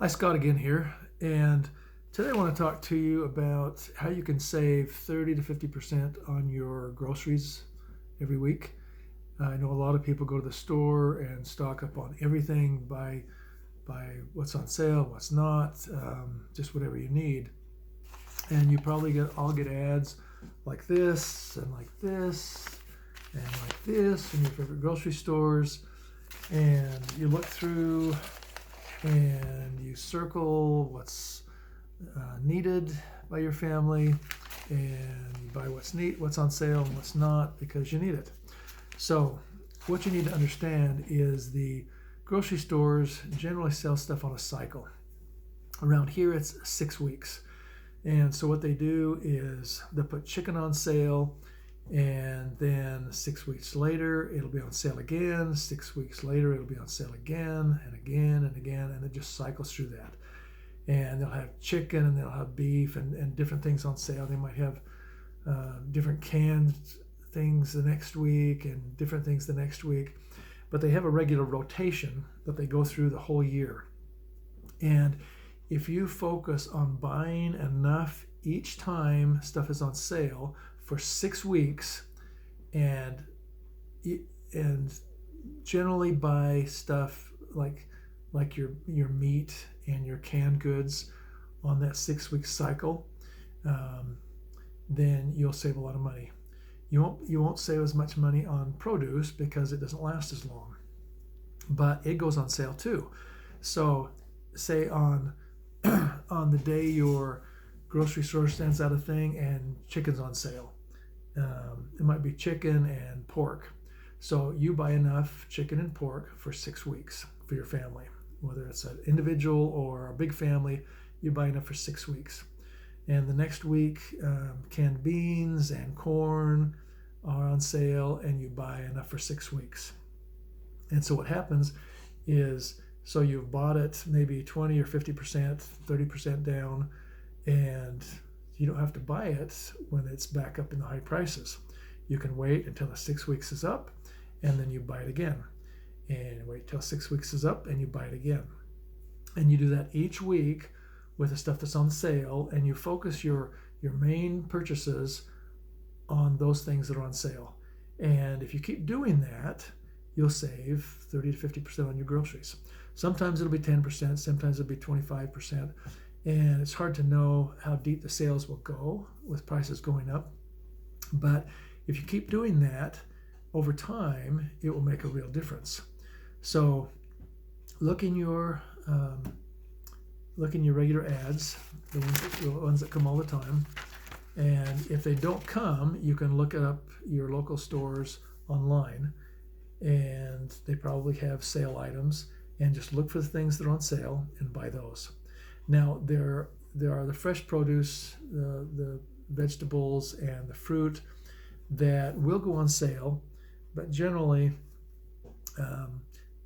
Hi, Scott again here. And today I want to talk to you about how you can save 30 to 50% on your groceries every week. I know a lot of people go to the store and stock up on everything, by what's on sale, what's not, just whatever you need. And you probably all get ads like this and like this and like this in your favorite grocery stores. And you look through and you circle what's needed by your family, and you buy what's on sale and what's not because you need it. So what you need to understand is the grocery stores generally sell stuff on a cycle. Around here it's 6 weeks. And so what they do is they put chicken on sale, and then 6 weeks later it'll be on sale again. 6 weeks later it'll be on sale again and again and again, and it just cycles through that. And they'll have chicken and they'll have beef and different things on sale. They might have different canned things the next week and different things the next week, but they have a regular rotation that they go through the whole year. And if you focus on buying enough each time stuff is on sale for 6 weeks, and and generally buy stuff like your meat and your canned goods on that 6 week cycle, then you'll save a lot of money. You won't save as much money on produce because it doesn't last as long, but it goes on sale too. So say on on the day your grocery store sends out a thing and chicken's on sale. It might be chicken and pork. So you buy enough chicken and pork for 6 weeks for your family. Whether it's an individual or a big family, you buy enough for 6 weeks. And the next week, canned beans and corn are on sale, and you buy enough for 6 weeks. And so what happens is, so you've bought it maybe 20 or 50%, 30% down, and you don't have to buy it when it's back up in the high prices. You can wait until the 6 weeks is up, and then you buy it again. And wait till 6 weeks is up, and you buy it again. And you do that each week with the stuff that's on sale, and you focus your main purchases on those things that are on sale. And if you keep doing that, you'll save 30 to 50% on your groceries. Sometimes it'll be 10%, sometimes it'll be 25%. And it's hard to know how deep the sales will go with prices going up. But if you keep doing that over time, it will make a real difference. So look in your regular ads, the ones that come all the time. And if they don't come, you can look up your local stores online, and they probably have sale items, and just look for the things that are on sale and buy those. Now there are the fresh produce, the vegetables and the fruit that will go on sale, but generally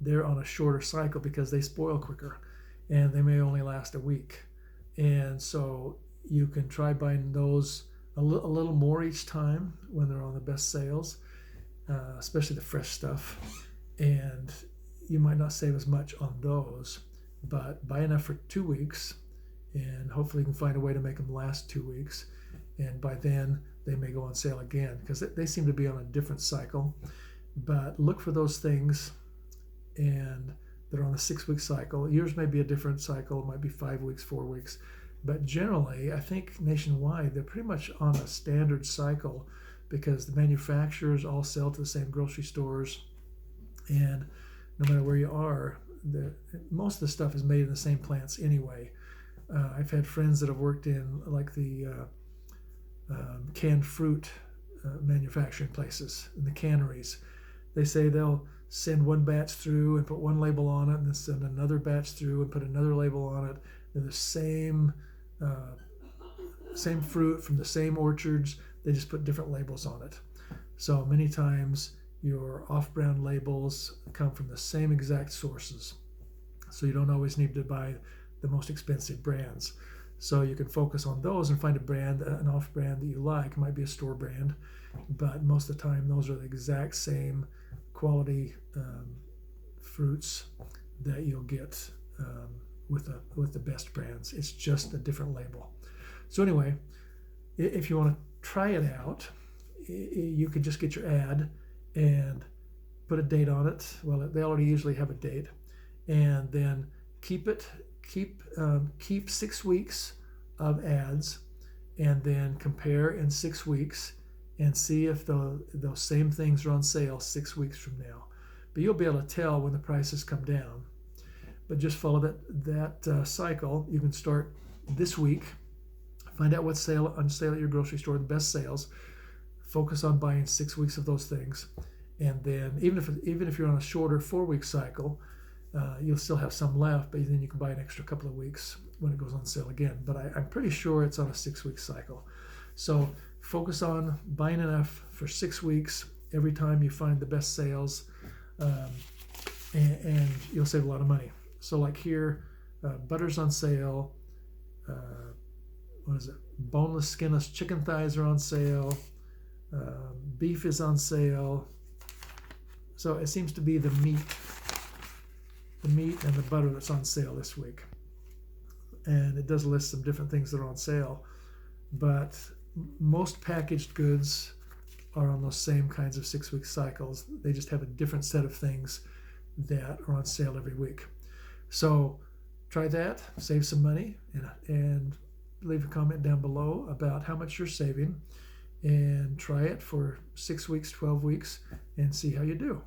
they're on a shorter cycle because they spoil quicker, and they may only last a week. And so you can try buying those a little more each time when they're on the best sales, especially the fresh stuff. And you might not save as much on those, but buy enough for 2 weeks, and hopefully you can find a way to make them last 2 weeks. And by then they may go on sale again because they seem to be on a different cycle. But look for those things, and they're on a 6 week cycle. Yours may be a different cycle. It might be 5 weeks, 4 weeks. But generally, I think nationwide, they're pretty much on a standard cycle because the manufacturers all sell to the same grocery stores. And no matter where you are, most of the stuff is made in the same plants anyway. I've had friends that have worked in like the canned fruit manufacturing places, in the canneries. They say they'll send one batch through and put one label on it, and then send another batch through and put another label on it. They're the same fruit from the same orchards. They just put different labels on it. So many times your off-brand labels come from the same exact sources. So you don't always need to buy the most expensive brands. So you can focus on those and find a brand, an off-brand that you like. It might be a store brand, but most of the time those are the exact same quality fruits that you'll get with the best brands. It's just a different label. So anyway, if you want to try it out, you could just get your ad and put a date on it. Well, they already usually have a date, and then keep 6 weeks of ads, and then compare in 6 weeks and see if those same things are on sale 6 weeks from now. But you'll be able to tell when the prices come down. But just follow that cycle. You can start this week, find out what's on sale at your grocery store, the best sales. Focus on buying 6 weeks of those things, and then even if you're on a shorter 4-week cycle, you'll still have some left. But then you can buy an extra couple of weeks when it goes on sale again. But I'm pretty sure it's on a 6-week cycle. So focus on buying enough for 6 weeks every time you find the best sales, and you'll save a lot of money. So like here, butter's on sale. What is it? Boneless, skinless chicken thighs are on sale. Beef is on sale. So it seems to be the meat and the butter that's on sale this week. And it does list some different things that are on sale, but most packaged goods are on those same kinds of 6-week cycles. They just have a different set of things that are on sale every week. So try that, save some money, and leave a comment down below about how much you're saving, and try it for 6 weeks, 12 weeks, and see how you do.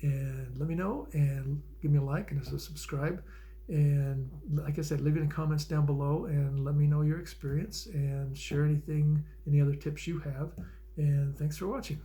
And let me know, and give me a like and a subscribe. And like I said, leave any comments down below and let me know your experience, and share any other tips you have. And thanks for watching.